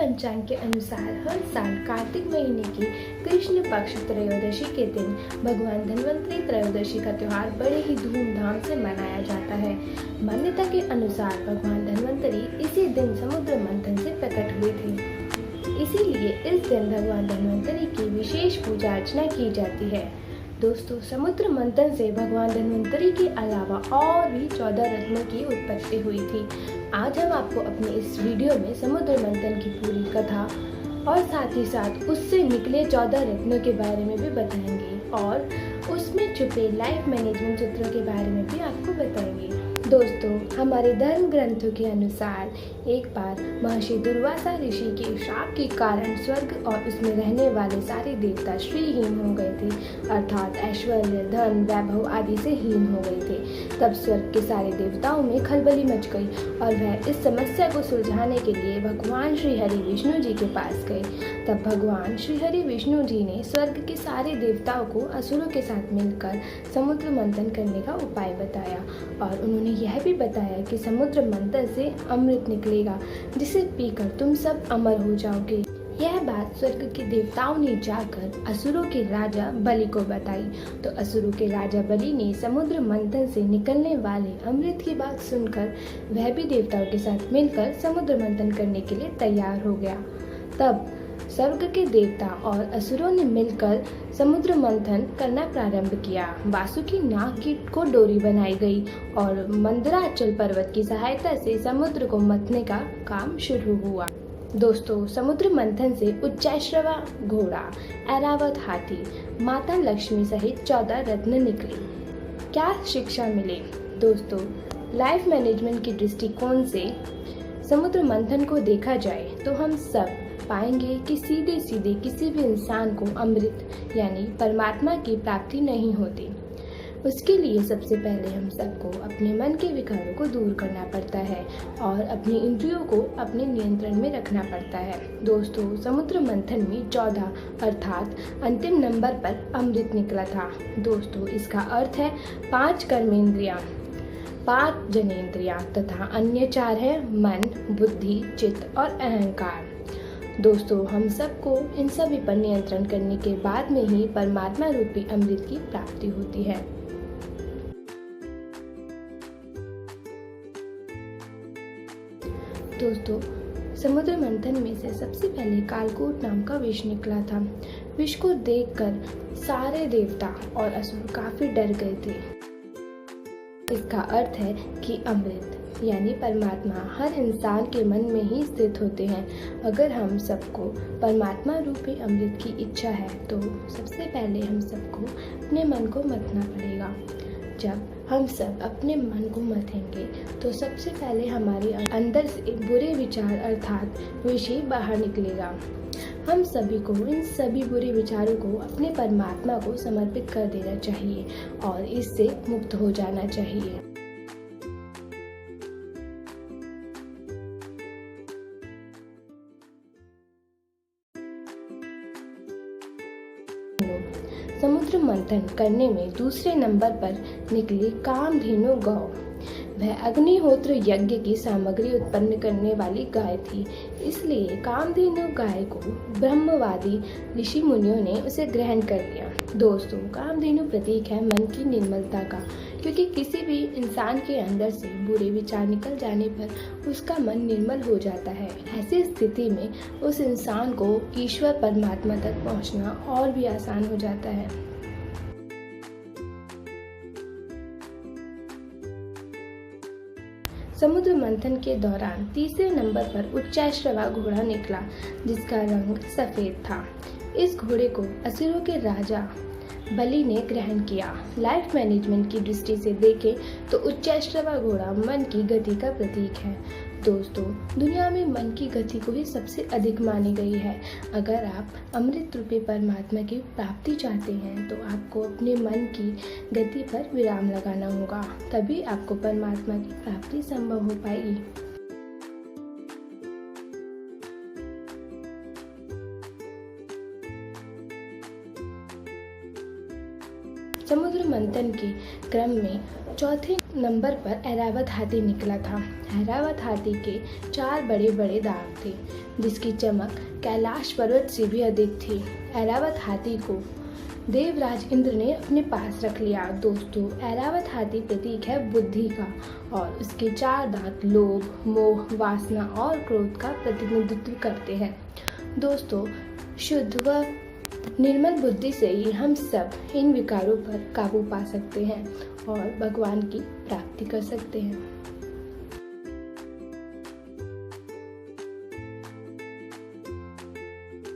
पंचांग के अनुसार हर साल कार्तिक महीने की कृष्ण पक्ष त्रयोदशी के दिन भगवान धन्वंतरि त्रयोदशी का त्योहार बड़े ही धूमधाम से मनाया जाता है। मान्यता के अनुसार भगवान धन्वंतरि इसी दिन समुद्र मंथन से प्रकट हुए थे, इसीलिए इस दिन भगवान धन्वंतरि की विशेष पूजा अर्चना की जाती है। दोस्तों, समुद्र मंथन से भगवान धन्वंतरि के अलावा और भी 14 रत्नों की उत्पत्ति हुई थी। आज हम आपको अपने इस वीडियो में समुद्र मंथन की पूरी कथा और साथ ही साथ उससे निकले 14 रत्नों के बारे में भी बताएंगे और उसमें छुपे लाइफ मैनेजमेंट सूत्रों के बारे में भी आपको बताएंगे। दोस्तों, हमारे धर्म ग्रंथों के अनुसार एक बार महर्षि दुर्वासा ऋषि के श्राप के कारण स्वर्ग और उसमें रहने वाले सारे देवता श्रीहीन हो गए थे, अर्थात ऐश्वर्य, धन, वैभव आदि से हीन हो गए थे। तब स्वर्ग के सारे देवताओं में खलबली मच गई और वह इस समस्या को सुलझाने के लिए भगवान श्री हरि विष्णु जी के पास गए। तब भगवान श्री हरि विष्णु जी ने स्वर्ग के सारे देवताओं को असुरों के साथ मिलकर समुद्र मंथन करने का उपाय बताया और उन्होंने यह भी बताया कि समुद्र मंथन से अमृत निकलेगा, जिसे पीकर तुम सब अमर हो जाओगे। यह बात स्वर्ग के देवताओं ने जाकर असुरों के राजा बलि को बताई, तो असुरों के राजा बलि ने समुद्र मंथन से निकलने वाले अमृत की बात सुनकर वह भी देवताओं के साथ मिलकर समुद्र मंथन करने के लिए तैयार हो गया। तब स्वर्ग के देवता और असुरों ने मिलकर समुद्र मंथन करना प्रारंभ किया। वासुकी नाग की को डोरी बनाई गई और मंदराचल पर्वत की सहायता से समुद्र को मथने का काम शुरू हुआ। दोस्तों, समुद्र मंथन से उच्चैश्रवा घोड़ा, ऐरावत हाथी, माता लक्ष्मी सहित 14 रत्न निकले। क्या शिक्षा मिले? दोस्तों, लाइफ मैनेजमेंट की दृष्टिकोण से समुद्र मंथन को देखा जाए तो हम सब पाएंगे कि सीधे सीधे किसी भी इंसान को अमृत यानी परमात्मा की प्राप्ति नहीं होती। उसके लिए सबसे पहले हम सबको अपने मन के विकारों को दूर करना पड़ता है और अपनी इंद्रियों को अपने नियंत्रण में रखना पड़ता है। दोस्तों, समुद्र मंथन में 14 अर्थात अंतिम नंबर पर अमृत निकला था। दोस्तों, इसका अर्थ है 5 कर्मेंद्रियां, 5 जनेंद्रियां तथा अन्य 4 है मन, बुद्धि, चित्त और अहंकार। दोस्तों, हम सबको इन सभी पर नियंत्रण करने के बाद में ही परमात्मा रूपी अमृत की प्राप्ति होती है। दोस्तों, समुद्र मंथन में से सबसे पहले कालकूट नाम का विष निकला था। विष को देखकर सारे देवता और असुर काफी डर गए थे। इसका अर्थ है कि अमृत यानी परमात्मा हर इंसान के मन में ही स्थित होते हैं। अगर हम सबको परमात्मा रूपी अमृत की इच्छा है तो सबसे पहले हम सबको अपने मन को मथना पड़ेगा। जब हम सब अपने मन को मथेंगे तो सबसे पहले हमारे अंदर से बुरे विचार अर्थात विषय बाहर निकलेगा। हम सभी को इन सभी बुरे विचारों को अपने परमात्मा को समर्पित कर देना चाहिए और इससे मुक्त हो जाना चाहिए। समुद्र मंथन करने में दूसरे नंबर पर निकली कामधेनु गौ। वह अग्निहोत्र यज्ञ की सामग्री उत्पन्न करने वाली गाय थी, इसलिए कामधेनु गाय को ब्रह्मवादी ऋषि मुनियों ने उसे ग्रहण कर लिया। दोस्तों, कामधेनु प्रतीक है मन की निर्मलता का, क्योंकि किसी भी इंसान के अंदर से बुरे विचार निकल जाने पर उसका मन निर्मल हो जाता है। ऐसी स्थिति में उस इंसान को ईश्वर परमात्मा तक पहुंचना और भी आसान हो जाता है। समुद्र मंथन के दौरान तीसरे नंबर पर उच्चैश्रवा घोड़ा निकला, जिसका रंग सफेद था। इस घोड़े को असुरों के राजा बलि ने ग्रहण किया। लाइफ मैनेजमेंट की दृष्टि से देखें तो उच्चैश्रवा घोड़ा मन की गति का प्रतीक है। दोस्तों, दुनिया में मन की गति को ही सबसे अधिक मानी गई है। अगर आप अमृत रूपी परमात्मा की प्राप्ति चाहते हैं तो आपको अपने मन की गति पर विराम लगाना होगा, तभी आपको परमात्मा की प्राप्ति संभव हो पाएगी। समुद्र मंथन के क्रम में चौथे नंबर पर ऐरावत हाथी निकला था। ऐरावत हाथी के 4 बड़े बड़े दांत थे, जिसकी चमक कैलाश पर्वत से भी अधिक थी। ऐरावत हाथी को देवराज इंद्र ने अपने पास रख लिया। दोस्तों, ऐरावत हाथी प्रतीक है बुद्धि का और उसके 4 दांत लोभ, मोह, वासना और क्रोध का प्रतिनिधित्व करते हैं। दोस्तों, शुद्ध व निर्मल बुद्धि से ही हम सब इन विकारों पर काबू पा सकते हैं और भगवान की प्राप्ति कर सकते हैं।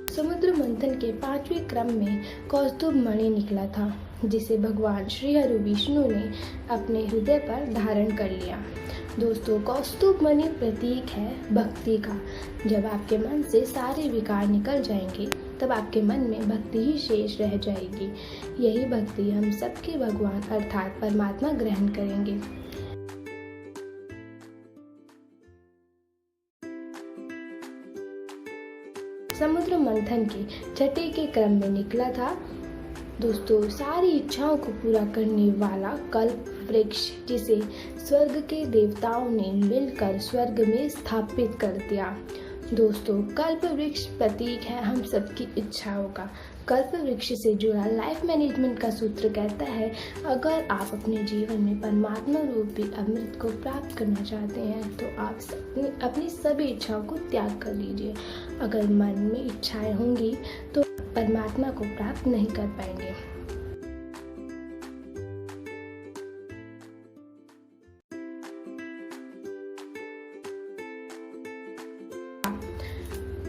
समुद्र मंथन के 5वें क्रम में कौस्तुभ मणि निकला था, जिसे भगवान श्री हरि विष्णु ने अपने हृदय पर धारण कर लिया। दोस्तों, कौस्तुभ मणि प्रतीक है भक्ति का। जब आपके मन से सारे विकार निकल जाएंगे, तब आपके मन में भक्ति ही शेष रह जाएगी। यही भक्ति हम सबके भगवान अर्थात परमात्मा ग्रहण करेंगे। समुद्र मंथन के 6ठे के क्रम में निकला था दोस्तों सारी इच्छाओं को पूरा करने वाला कल्प वृक्ष, जिसे स्वर्ग के देवताओं ने मिलकर स्वर्ग में स्थापित कर दिया। दोस्तों, कल्प वृक्ष प्रतीक है हम सबकी इच्छाओं का। कल्प वृक्ष से जुड़ा लाइफ मैनेजमेंट का सूत्र कहता है, अगर आप अपने जीवन में परमात्मा रूपी अमृत को प्राप्त करना चाहते हैं तो आप अपनी सभी इच्छाओं को त्याग कर लीजिए। अगर मन में इच्छाएं होंगी तो परमात्मा को प्राप्त नहीं कर पाएंगे।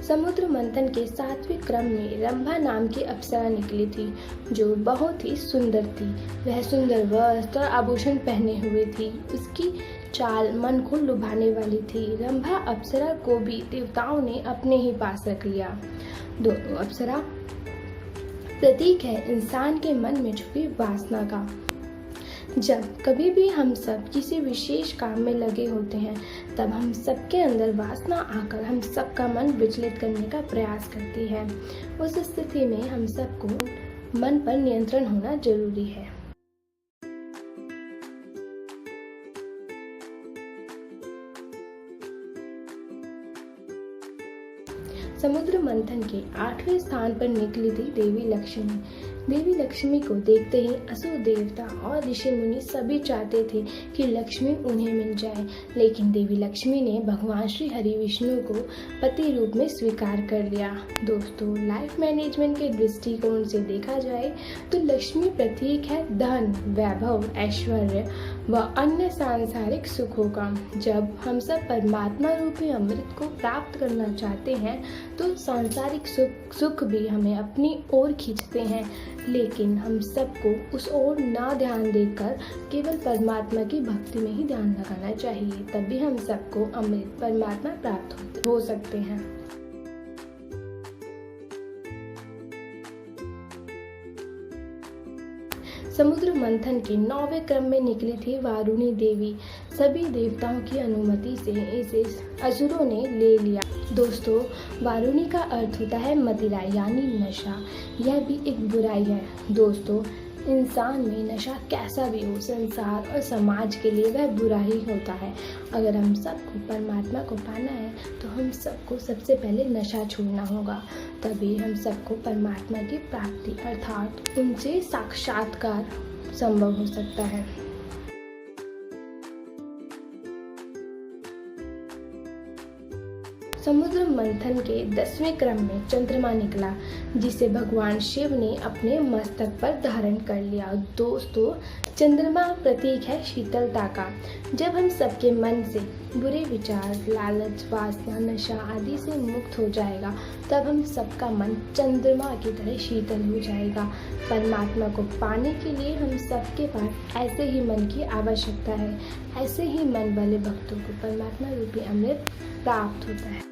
समुद्र मंथन के 7वें क्रम में रंभा नाम की अप्सरा निकली थी, जो बहुत ही सुंदर थी। वह सुंदर वस्त्र और आभूषण पहने हुए थी। उसकी चाल मन को लुभाने वाली थी। रंभा अप्सरा को भी देवताओं ने अपने ही पास रख लिया। दोनों अप्सरा प्रतीक है इंसान के मन में छुपी वासना का। जब कभी भी हम सब किसी विशेष काम में लगे होते हैं, तब हम सबके अंदर वासना आकर हम सबका मन विचलित करने का प्रयास करती है। उस स्थिति में हम सबको मन पर नियंत्रण होना जरूरी है। समुद्र मंथन के 8वें स्थान पर निकली थी देवी लक्ष्मी। देवी लक्ष्मी को देखते ही असुर देवता और ऋषि मुनि सभी चाहते थे कि लक्ष्मी उन्हें मिल जाए, लेकिन देवी लक्ष्मी ने भगवान श्री हरि विष्णु को पति रूप में स्वीकार कर लिया। दोस्तों, लाइफ मैनेजमेंट के दृष्टिकोण से देखा जाए तो लक्ष्मी प्रतीक है धन, वैभव, ऐश्वर्य व अन्य सांसारिक सुखों का। जब हम सब परमात्मा रूपी अमृत को प्राप्त करना चाहते हैं तो सांसारिक सुख भी हमें अपनी ओर खींचते हैं, लेकिन हम सबको उस ओर ना ध्यान देकर केवल परमात्मा की भक्ति में ही ध्यान लगाना चाहिए। तभी हम सबको अमृत परमात्मा प्राप्त हो सकते हैं। समुद्र मंथन के 9वें क्रम में निकली थी वारुणी देवी। सभी देवताओं की अनुमति से इसे असुरों ने ले लिया। दोस्तों, वारुणी का अर्थ होता है मदिरा यानी नशा। यह भी एक बुराई है। दोस्तों, इंसान में नशा कैसा भी हो, संसार और समाज के लिए वह बुरा ही होता है। अगर हम सबको परमात्मा को पाना है तो हम सबको सबसे पहले नशा छोड़ना होगा, तभी हम सबको परमात्मा की प्राप्ति अर्थात उनसे साक्षात्कार संभव हो सकता है। समुद्र मंथन के 10वें क्रम में चंद्रमा निकला, जिसे भगवान शिव ने अपने मस्तक पर धारण कर लिया। दोस्तों, चंद्रमा प्रतीक है शीतलता का। जब हम सबके मन से बुरे विचार, लालच, वासना, नशा आदि से मुक्त हो जाएगा, तब हम सबका मन चंद्रमा की तरह शीतल हो जाएगा। परमात्मा को पाने के लिए हम सबके पास ऐसे ही मन की आवश्यकता है। ऐसे ही मन वाले भक्तों को परमात्मा रूपी अमृत प्राप्त होता है।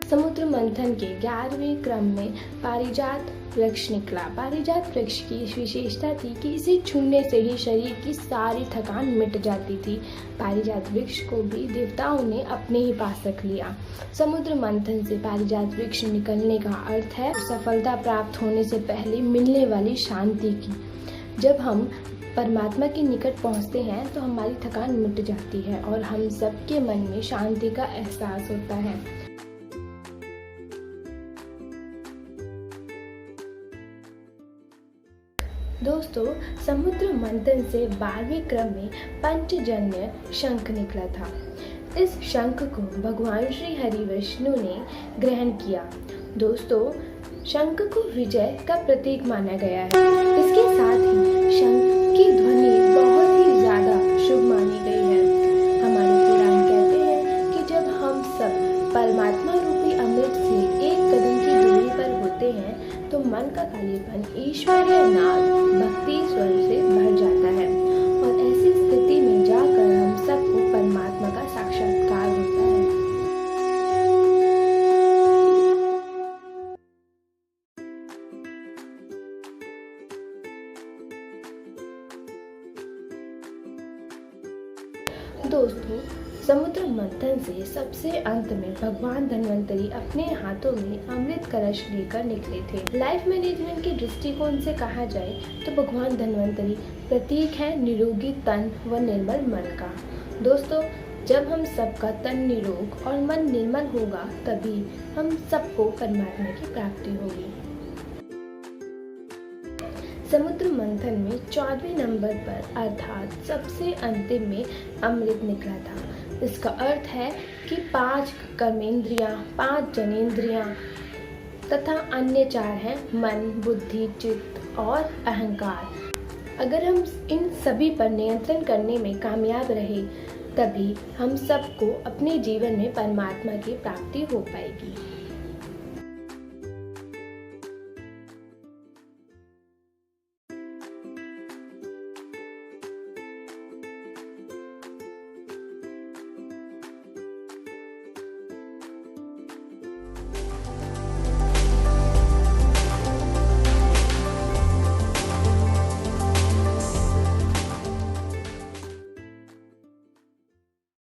समुद्र मंथन के 11वें क्रम में पारिजात वृक्ष निकला। पारिजात वृक्ष की विशेषता थी कि इसे छूने से ही शरीर की सारी थकान मिट जाती थी। पारिजात वृक्ष को भी देवताओं ने अपने ही पास रख लिया। समुद्र मंथन से पारिजात वृक्ष निकलने का अर्थ है सफलता प्राप्त होने से पहले मिलने वाली शांति की। जब हम परमात्मा के निकट पहुंचते हैं तो हमारी थकान मिट जाती है और हम सबके मन में शांति का एहसास होता है। दोस्तों, समुद्र मंथन से 12वें क्रम में पंचजन्य शंख निकला था। इस शंख को भगवान श्री हरि विष्णु ने ग्रहण किया। दोस्तों, शंख को विजय का प्रतीक माना गया है। इसके साथ ही शंख की ध्वनि बहुत ही ज्यादा शुभ मानी गई है। हमारे पुराण कहते हैं कि जब हम सब परमात्मा रूपी अमृत से एक कदम की दूरी पर होते हैं तो मन का खालीपन ईश्वरीय नाद भक्ति स्वर से भर जाता है और ऐसी स्थिति में जाकर हम सबको परमात्मा का साक्षात्कार होता है। दोस्तों, समुद्र मंथन से सबसे अंत में भगवान धन्वंतरी अपने हाथों में अमृत कलश लेकर निकले थे। लाइफ मैनेजमेंट के दृष्टिकोण से कहा जाए तो भगवान धन्वंतरी प्रतीक है निरोगी तन व निर्मल मन का। दोस्तों, जब हम सबका तन निरोग और मन निर्मल होगा तभी हम सबको परमात्मा की प्राप्ति होगी। समुद्र मंथन में 14वें नंबर पर अर्थात सबसे अंतिम में अमृत निकला था। इसका अर्थ है कि 5 कर्मेंद्रियां, 5 जनेंद्रियां तथा अन्य 4 हैं मन, बुद्धि, चित्त और अहंकार। अगर हम इन सभी पर नियंत्रण करने में कामयाब रहे तभी हम सबको अपने जीवन में परमात्मा की प्राप्ति हो पाएगी।